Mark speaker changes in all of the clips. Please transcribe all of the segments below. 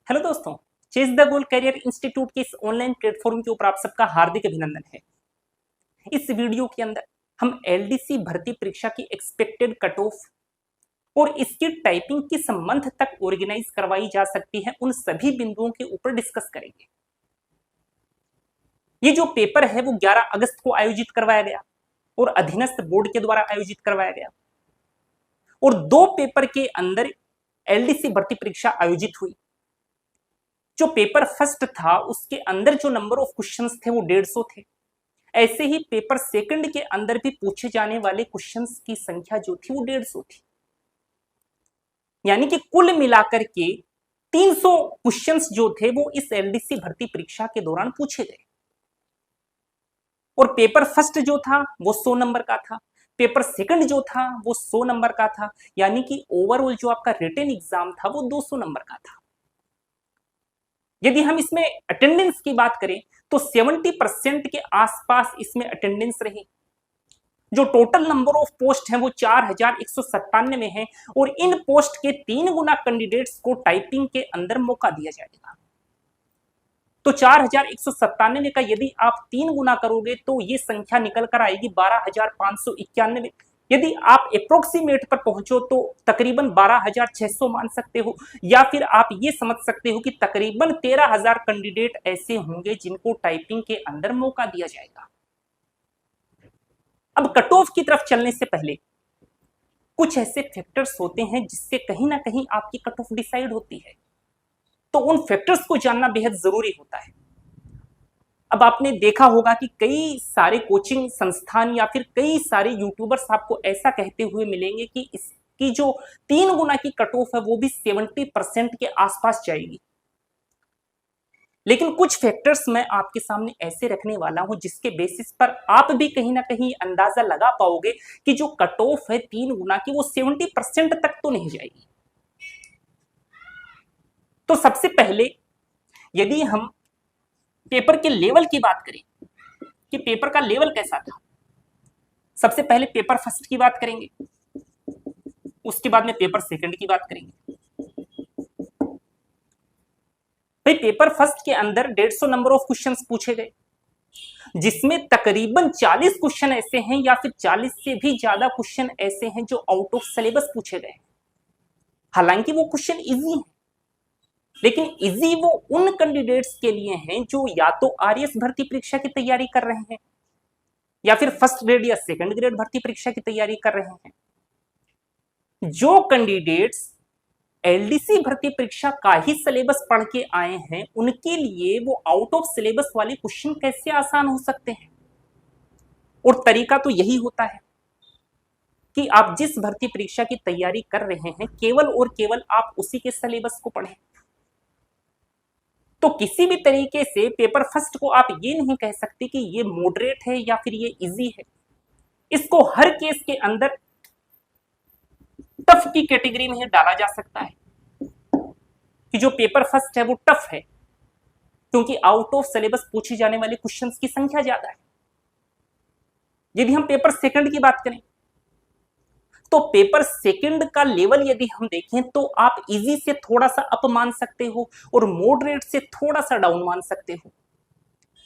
Speaker 1: Hello दोस्तों, chase the goal career institute के इस ऑनलाइन प्लेटफॉर्म के ऊपर आप सबका हार्दिक अभिनंदन है। इस वीडियो के अंदर हम एलडीसी भर्ती परीक्षा की एक्सपेक्टेड कट ऑफ और इसकी टाइपिंग किस मंथ तक ऑर्गेनाइज करवाई जा सकती है उन सभी बिंदुओं के ऊपर डिस्कस करेंगे। ये जो पेपर है वो 11 अगस्त को आयोजित करवाया गया और अधीनस्थ बोर्ड के द्वारा आयोजित करवाया गया और दो पेपर के अंदर एलडीसी भर्ती परीक्षा आयोजित हुई। जो पेपर फर्स्ट था उसके अंदर जो नंबर ऑफ क्वेश्चंस थे वो 150 थे। ऐसे ही पेपर सेकंड के अंदर भी पूछे जाने वाले क्वेश्चंस की संख्या जो थी वो 150 थी, यानी कि कुल मिलाकर के 300 क्वेश्चंस जो थे वो इस एलडीसी भर्ती परीक्षा के दौरान पूछे गए। और पेपर फर्स्ट जो था वो 100 नंबर का था, पेपर सेकंड जो था वो 100 नंबर का था, यानी कि ओवरऑल जो आपका रिटन एग्जाम था वो 200 नंबर का था। यदि हम इसमें अटेंडेंस की बात करें तो 70% के आसपास इसमें अटेंडेंस रही। जो टोटल नंबर ऑफ पोस्ट हैं वो 4197 है और इन पोस्ट के 3 गुना कैंडिडेट्स को टाइपिंग के अंदर मौका दिया जाएगा। तो 4197 का यदि आप 3 गुना करोगे तो ये संख्या निकल कर आएगी 12,591। यदि आप अप्रोक्सीमेट पर पहुंचो तो तकरीबन 12,600 मान सकते हो, या फिर आप ये समझ सकते हो कि तकरीबन 13,000 कैंडिडेट ऐसे होंगे जिनको टाइपिंग के अंदर मौका दिया जाएगा। अब कट ऑफ की तरफ चलने से पहले कुछ ऐसे फैक्टर्स होते हैं जिससे कहीं ना कहीं आपकी कट ऑफ डिसाइड होती है, तो उन फैक्टर्स को जानना बेहद जरूरी होता है। अब आपने देखा होगा कि कई सारे कोचिंग संस्थान या फिर कई सारे यूट्यूबर्स आपको ऐसा कहते हुए मिलेंगे कि इसकी जो 3 गुना की कट ऑफ है वो भी 70% के आसपास जाएगी। लेकिन कुछ फैक्टर्स मैं आपके सामने ऐसे रखने वाला हूं जिसके बेसिस पर आप भी कहीं ना कहीं अंदाजा लगा पाओगे कि जो कट ऑफ है 3 गुना की वो 70% तक तो नहीं जाएगी। तो सबसे पहले यदि हम पेपर के लेवल की बात करें कि पेपर का लेवल कैसा था, सबसे पहले पेपर फर्स्ट की बात करेंगे, उसके बाद में पेपर सेकंड की बात करेंगे। भाई पेपर फर्स्ट के अंदर 150 नंबर ऑफ क्वेश्चंस पूछे गए, जिसमें तकरीबन 40 क्वेश्चन ऐसे हैं या फिर 40 से भी ज्यादा क्वेश्चन ऐसे हैं जो आउट ऑफ सिलेबस पूछे गए। हालांकि वो क्वेश्चन इजी हैं, लेकिन इजी वो उन कैंडिडेट्स के लिए हैं जो या तो आरएएस भर्ती परीक्षा की तैयारी कर रहे हैं या फिर फर्स्ट ग्रेड या सेकंड ग्रेड भर्ती परीक्षा की तैयारी कर रहे हैं। जो कैंडिडेट्स एलडीसी भर्ती परीक्षा का ही सिलेबस पढ़ के आए हैं उनके लिए वो आउट ऑफ सिलेबस वाले क्वेश्चन कैसे आसान हो सकते हैं। और तरीका तो यही होता है कि आप जिस भर्ती परीक्षा की तैयारी कर रहे हैं केवल और केवल आप उसी के सिलेबस को पढ़ें। तो किसी भी तरीके से पेपर फर्स्ट को आप ये नहीं कह सकते कि ये मॉडरेट है या फिर ये इजी है। इसको हर केस के अंदर टफ की कैटेगरी में डाला जा सकता है कि जो पेपर फर्स्ट है वो टफ है क्योंकि आउट ऑफ सिलेबस पूछे जाने वाले क्वेश्चंस की संख्या ज्यादा है। यदि हम पेपर सेकंड की बात करें तो पेपर सेकंड का लेवल यदि हम देखें तो आप इजी से थोड़ा सा अप मान सकते हो और मॉडरेट से थोड़ा सा डाउन मान सकते हो,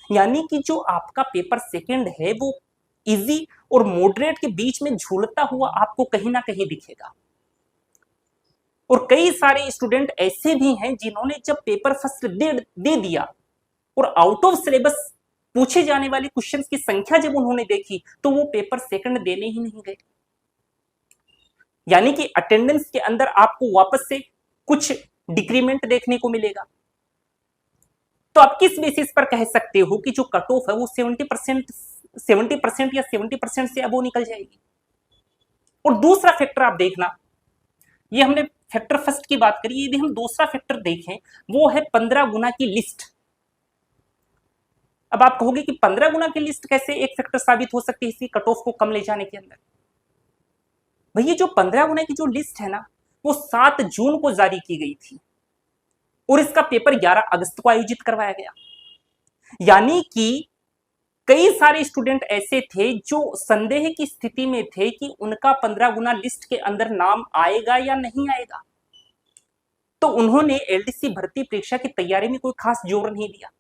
Speaker 1: यानी कि जो आपका पेपर सेकंड है वो इजी और मॉडरेट के बीच में झूलता हुआ आपको कहीं ना कहीं दिखेगा। और कई सारे स्टूडेंट ऐसे भी हैं जिन्होंने जब पेपर फर्स्ट दे दिया और आउट ऑफ सिलेबस पूछे जाने वाले क्वेश्चंस की संख्या जब उन्होंने देखी तो वो पेपर सेकंड देने ही नहीं गए, यानी कि अटेंडेंस के अंदर आपको वापस से कुछ डिक्रीमेंट देखने को मिलेगा। तो आप किस बेसिस पर कह सकते हो कि जो कट ऑफ है वो 70% या 70% से अबो निकल जाएगी। और दूसरा फैक्टर आप देखना, ये हमने फैक्टर फर्स्ट की बात करी, यदि हम दूसरा फैक्टर देखें वो है 15 गुना की लिस्ट। अब आप कहोगे कि 15 गुना की लिस्ट कैसे एक फैक्टर साबित हो सकती है इसी कट ऑफ को कम ले जाने के अंदर। भैया जो 15 गुना की जो लिस्ट है ना वो 7 जून को जारी की गई थी और इसका पेपर 11 अगस्त को आयोजित करवाया गया, यानी कि कई सारे स्टूडेंट ऐसे थे जो संदेह की स्थिति में थे कि उनका 15 गुना लिस्ट के अंदर नाम आएगा या नहीं आएगा। तो उन्होंने एलडीसी भर्ती परीक्षा की तैयारी में कोई खास जोर नहीं दिया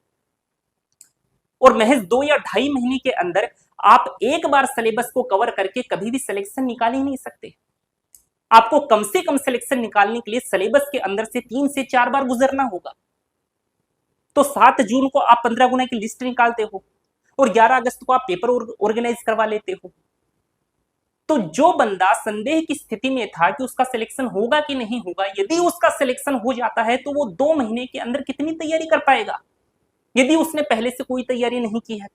Speaker 1: और महज 2 या 2.5 महीने के अंदर आप एक बार सिलेबस को कवर करके कभी भी सिलेक्शन निकाल ही नहीं सकते। आपको कम से कम सिलेक्शन निकालने के लिए सिलेबस के अंदर से 3 से 4 बार गुजरना होगा। तो 7 जून को आप 15 गुना की लिस्ट निकालते हो और 11 अगस्त को आप पेपर ऑर्गेनाइज करवा लेते हो। तो जो बंदा संदेह की स्थिति में था कि उसका सिलेक्शन होगा कि नहीं होगा, यदि उसका सिलेक्शन हो जाता है तो वो 2 महीने के अंदर कितनी तैयारी कर पाएगा यदि उसने पहले से कोई तैयारी नहीं की है।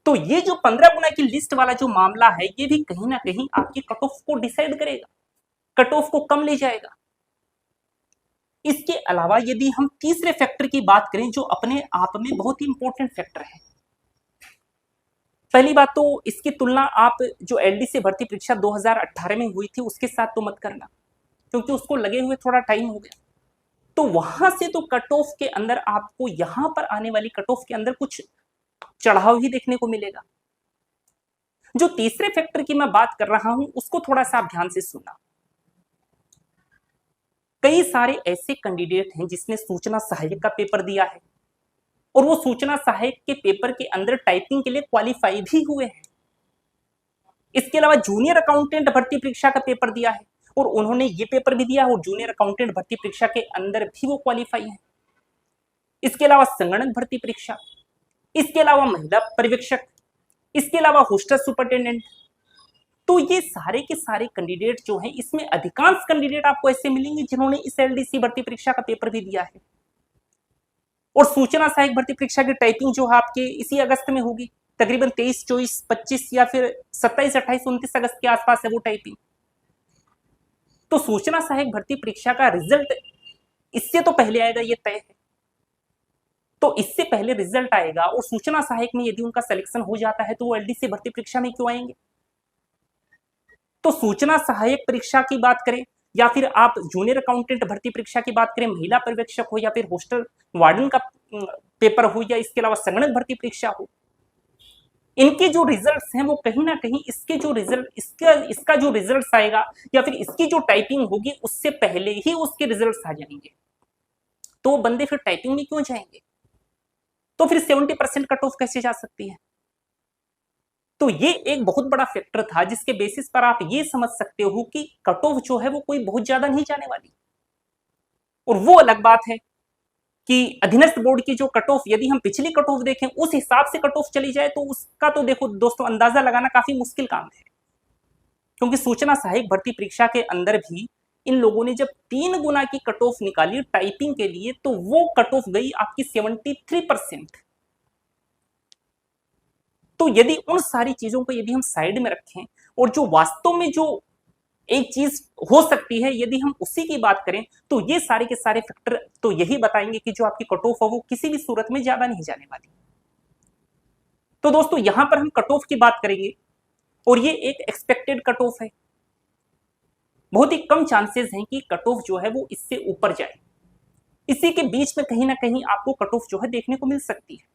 Speaker 1: तो ये जो 15 गुना की लिस्ट वाला जो मामला है, ये भी कहीं ना कहीं आपकी कट ऑफ को डिसाइड करेगा, कट ऑफ को कम ले जाएगा। इसके अलावा यदि हम तीसरे फैक्टर की बात करें जो अपने आप में बहुत ही इंपॉर्टेंट फैक्टर है, पहली बात तो इसकी तुलना आप जो एलडीसी भर्ती परीक्षा 2018 में हुई थी उसके साथ तो मत करना, क्योंकि उसको लगे हुए थोड़ा टाइम हो गया। तो वहां से तो कट ऑफ के अंदर आपको यहां पर आने वाली कट ऑफ के अंदर कुछ चढ़ाव ही देखने को मिलेगा। जो तीसरे फैक्टर की मैं बात कर रहा हूं उसको थोड़ा सा आप ध्यान से सुनना। कई सारे ऐसे कैंडिडेट हैं जिसने सूचना सहायक का पेपर दिया है और वो सूचना सहायक के पेपर के अंदर टाइपिंग के लिए क्वालिफाई भी हुए हैं। इसके अलावा जूनियर अकाउंटेंट भर्ती परीक्षा का पेपर दिया है और उन्होंने ये पेपर भी दिया और जूनियर अकाउंटेंट भर्ती परीक्षा के अंदर भी वो क्वालिफाई है। इसके अलावा संगणक भर्ती परीक्षा, इसके अलावा महिला पर्यवेक्षक, इसके अलावा हॉस्टल सुपरिटेंडेंट। तो ये सारे के सारे कैंडिडेट जो हैं, इसमें अधिकांश कैंडिडेट आपको ऐसे मिलेंगे जिन्होंने इस एलडीसी भर्ती परीक्षा का पेपर भी दिया है। और सूचना सहायक भर्ती परीक्षा की टाइपिंग जो है आपके इसी अगस्त में होगी, तकरीबन 23, 24, 25 या फिर 27, 28, 29 अगस्त के आसपास है वो टाइपिंग। तो सूचना सहायक भर्ती परीक्षा का रिजल्ट इससे तो पहले आएगा, ये तय है। तो इससे पहले रिजल्ट आएगा और सूचना सहायक में यदि उनका सिलेक्शन हो जाता है तो वो एलडीसी भर्ती परीक्षा में क्यों आएंगे। तो सूचना सहायक परीक्षा की बात करें या फिर आप जूनियर अकाउंटेंट भर्ती परीक्षा की बात करें, महिला पर्यवेक्षक हो या फिर हॉस्टल वार्डन का पेपर हो या इसके अलावा संगणक भर्ती परीक्षा हो, इनके जो रिजल्ट्स हैं वो कहीं ना कहीं इसके जो रिजल्ट इसका जो रिजल्ट्स आएगा या फिर इसकी जो टाइपिंग होगी उससे पहले ही उसके रिजल्ट्स आ जाएंगे। तो बंदे फिर टाइपिंग में क्यों जाएंगे। तो फिर 70% कट ऑफ कैसे जा सकती है। तो ये एक बहुत बड़ा फैक्टर था जिसके बेसिस पर आप ये समझ सकते हो कि कट ऑफ जो है वो कोई बहुत ज्यादा नहीं जाने वाली। और वो अलग बात है कि अधीनस्थ बोर्ड की जो कट ऑफ, यदि हम पिछली कट ऑफ देखें उस हिसाब से कट ऑफ चली जाए तो उसका तो देखो दोस्तों अंदाजा लगाना काफी मुश्किल काम है। क्योंकि सूचना सहायक भर्ती परीक्षा के अंदर भी इन लोगों ने जब 3 गुना की कट ऑफ निकाली टाइपिंग के लिए तो वो कट ऑफ गई आपकी 73%। तो यदि उन सारी चीजों को यदि हम साइड में रखें और जो वास्तव में जो एक चीज हो सकती है यदि हम उसी की बात करें तो ये सारे के सारे फैक्टर तो यही बताएंगे कि जो आपकी कट ऑफ है वो किसी भी सूरत में ज्यादा नहीं जाने वाली। तो दोस्तों यहां पर हम कट ऑफ की बात करेंगे और ये एक एक्सपेक्टेड कट ऑफ है। बहुत ही कम चांसेस हैं कि कट ऑफ जो है वो इससे ऊपर जाए। इसी के बीच में कहीं ना कहीं आपको कट ऑफ जो है देखने को मिल सकती है।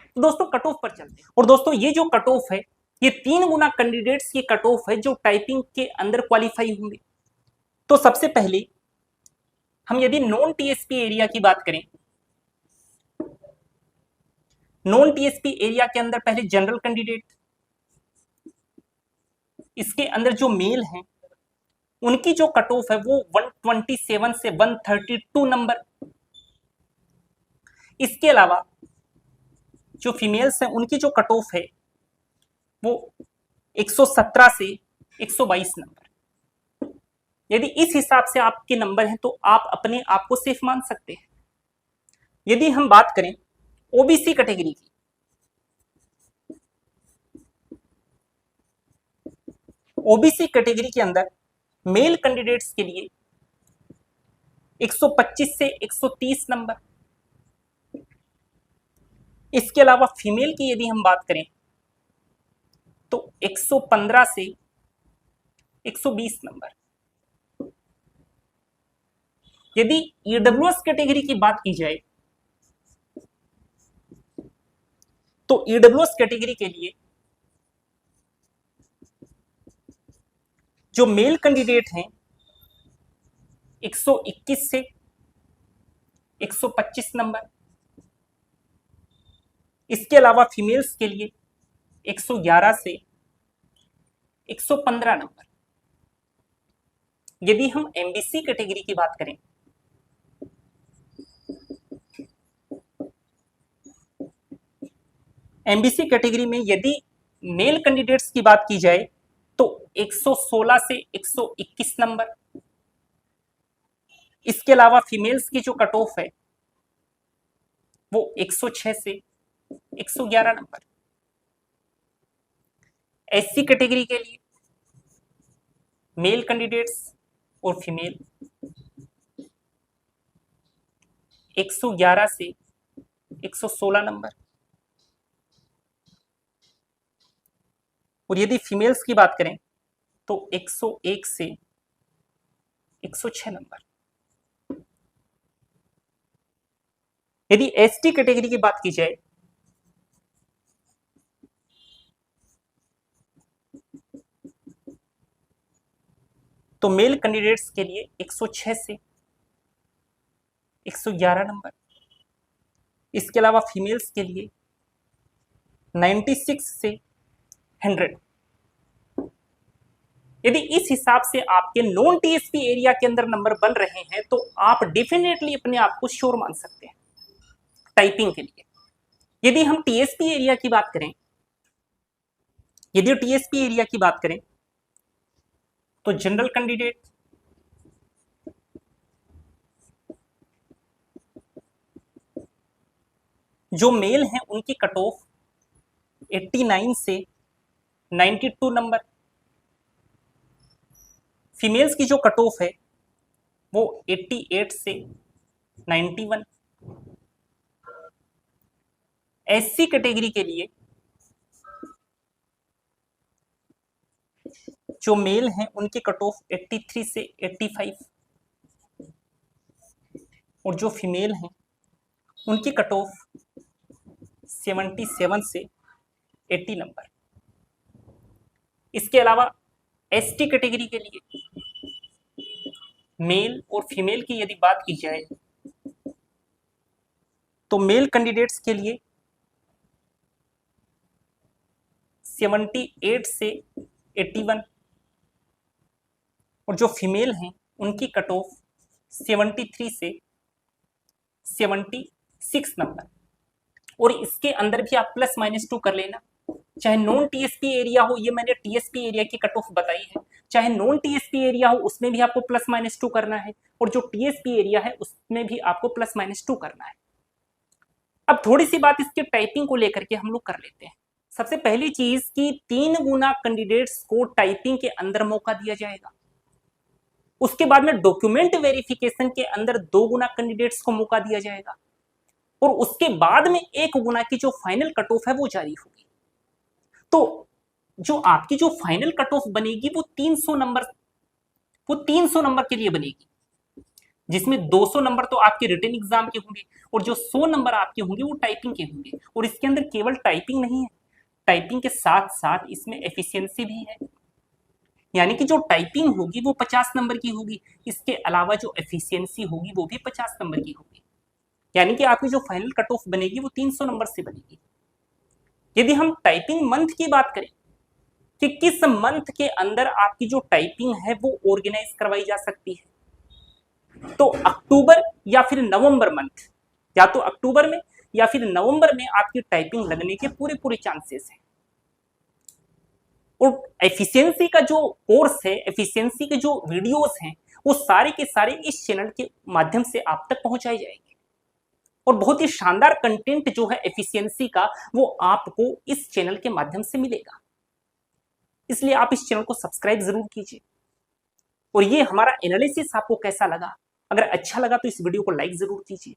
Speaker 1: तो दोस्तों कट ऑफ पर चलते हैं। और दोस्तों ये जो कट ऑफ है ये 3 गुना कैंडिडेट्स की कट ऑफ है जो टाइपिंग के अंदर क्वालिफाई होंगे। तो सबसे पहले हम यदि नॉन टीएसपी एरिया की बात करें, नॉन टीएसपी एरिया के अंदर पहले जनरल कैंडिडेट, इसके अंदर जो मेल हैं उनकी जो कट ऑफ है वो 127 से 132 नंबर। इसके अलावा जो फीमेल्स हैं उनकी जो कट ऑफ है वो 117 से 122 नंबर। यदि इस हिसाब से आपके नंबर हैं तो आप अपने आप को सेफ मान सकते हैं। यदि हम बात करें ओबीसी कैटेगरी की, ओबीसी कैटेगरी के अंदर मेल कैंडिडेट्स के लिए 125 से 130 नंबर। इसके अलावा फीमेल की यदि हम बात करें तो 115 से 120 नंबर। यदि ईडब्ल्यूएस कैटेगरी की बात की जाए तो ईडब्ल्यूएस कैटेगरी के लिए जो मेल कैंडिडेट हैं 121 से 125 नंबर। इसके अलावा फीमेल्स के लिए 111 से 115 नंबर। यदि हम एमबीसी कैटेगरी की बात करें एमबीसी कैटेगरी में यदि मेल कैंडिडेट्स की बात की जाए तो 116 से 121 नंबर। इसके अलावा फीमेल्स की जो कट ऑफ है वो 106 से 111 नंबर। एससी कैटेगरी के लिए मेल कैंडिडेट्स और फीमेल 111 से 116 नंबर। और यदि फीमेल्स की बात करें तो 101 से 106 नंबर। यदि एसटी कैटेगरी की बात की जाए तो मेल कैंडिडेट्स के लिए 106 से 111 नंबर। इसके अलावा फीमेल्स के लिए 96 से 100। यदि इस हिसाब से आपके नॉन टीएसपी एरिया के अंदर नंबर बन रहे हैं तो आप डेफिनेटली अपने आप को श्योर मान सकते हैं टाइपिंग के लिए। यदि हम टीएसपी एरिया की बात करें तो जनरल कैंडिडेट जो मेल हैं उनकी कट ऑफ 89 से 92 नंबर। फीमेल्स की जो कट ऑफ है वो 88 से 91। एससी कैटेगरी के लिए जो मेल हैं उनकी कट ऑफ 83 से 85 और जो फीमेल हैं उनकी कट ऑफ 77 से 80 नंबर। इसके अलावा एसटी कैटेगरी के लिए मेल और फीमेल की यदि बात की जाए तो मेल कैंडिडेट्स के लिए 78 से 81 और जो फीमेल हैं उनकी कट ऑफ 73 से 76 नंबर। और इसके अंदर भी आप +-2 कर लेना, चाहे नॉन टीएसपी एरिया हो, ये मैंने टीएसपी एरिया की कट ऑफ बताई है, चाहे नॉन टीएसपी एरिया हो उसमें भी आपको +-2 करना है और जो टीएसपी एरिया है उसमें भी आपको +-2 करना है। अब थोड़ी सी बात इसके टाइपिंग को लेकर के हम लोग कर लेते हैं। सबसे पहली चीज कि 3 गुना कैंडिडेट्स को टाइपिंग के अंदर मौका दिया जाएगा। उसके बाद में डॉक्यूमेंट वेरिफिकेशन के अंदर 2 गुना कैंडिडेट्स को मौका दिया जाएगा और उसके बाद में 1 गुना की जो फाइनल कट ऑफ है वो जारी होगी। तो जो आपकी जो फाइनल कट ऑफ बनेगी वो 300 नंबर के लिए बनेगी, जिसमें 200 नंबर तो आपके रिटन एग्जाम के होंगे और जो 100 नंबर आपके होंगे वो टाइपिंग के होंगे। और इसके अंदर केवल टाइपिंग नहीं है, टाइपिंग के साथ साथ इसमें एफिशिएंसी भी है, यानी कि जो टाइपिंग होगी वो 50 नंबर की होगी, इसके अलावा जो एफिशिएंसी होगी वो भी 50 नंबर की होगी, यानी कि आपकी जो फाइनल कट ऑफ बनेगी वो 300 नंबर से बनेगी। यदि हम टाइपिंग मंथ की बात करें कि किस मंथ के अंदर आपकी जो टाइपिंग है वो ऑर्गेनाइज करवाई जा सकती है, तो अक्टूबर या फिर नवंबर मंथ, या तो अक्टूबर में या फिर नवंबर में आपकी टाइपिंग लगने के पूरे चांसेस हैं। और एफिशिएंसी का जो कोर्स है, एफिशिएंसी के जो वीडियोस हैं वो सारे के सारे इस चैनल के माध्यम से आप तक पहुंचाए जाएंगे और बहुत ही शानदार कंटेंट जो है एफिशिएंसी का वो आपको इस चैनल के माध्यम से मिलेगा। इसलिए आप इस चैनल को सब्सक्राइब जरूर कीजिए। और ये हमारा एनालिसिस आपको कैसा लगा, अगर अच्छा लगा तो इस वीडियो को लाइक जरूर कीजिए।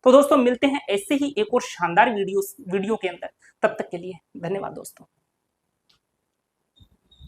Speaker 1: तो दोस्तों मिलते हैं ऐसे ही एक और शानदार वीडियो के अंदर, तब तक के लिए धन्यवाद दोस्तों।